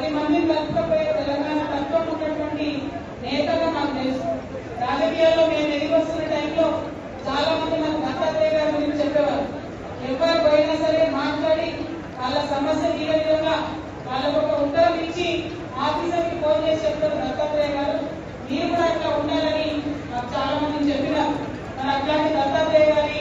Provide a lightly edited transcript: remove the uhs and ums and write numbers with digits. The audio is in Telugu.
10 మందిని కలుపుకపోయే తెలంగాణ తత్వం ఉన్నటువంటి నేతగా నాకు తెలుసు. రాజకీయాల్లో మేము ఎదిగి వస్తున్న టైంలో చాలా మంది నాకు దత్తాత్రేయ గారి గురించి చెప్పేవారు. ఎవరు పోయినా సరే మాట్లాడి వాళ్ళ సమస్య తీరే విధంగా వాళ్ళకు ఒక ఉత్తరం ఇచ్చి ఆఫీసర్కి ఫోన్ చేసి చెప్తారు దత్తాత్రేయ గారు, మీరు కూడా అట్లా ఉండాలని నాకు చాలా మంది చెప్పినారు. మరి అట్లాంటి దత్తాత్రేయ గారి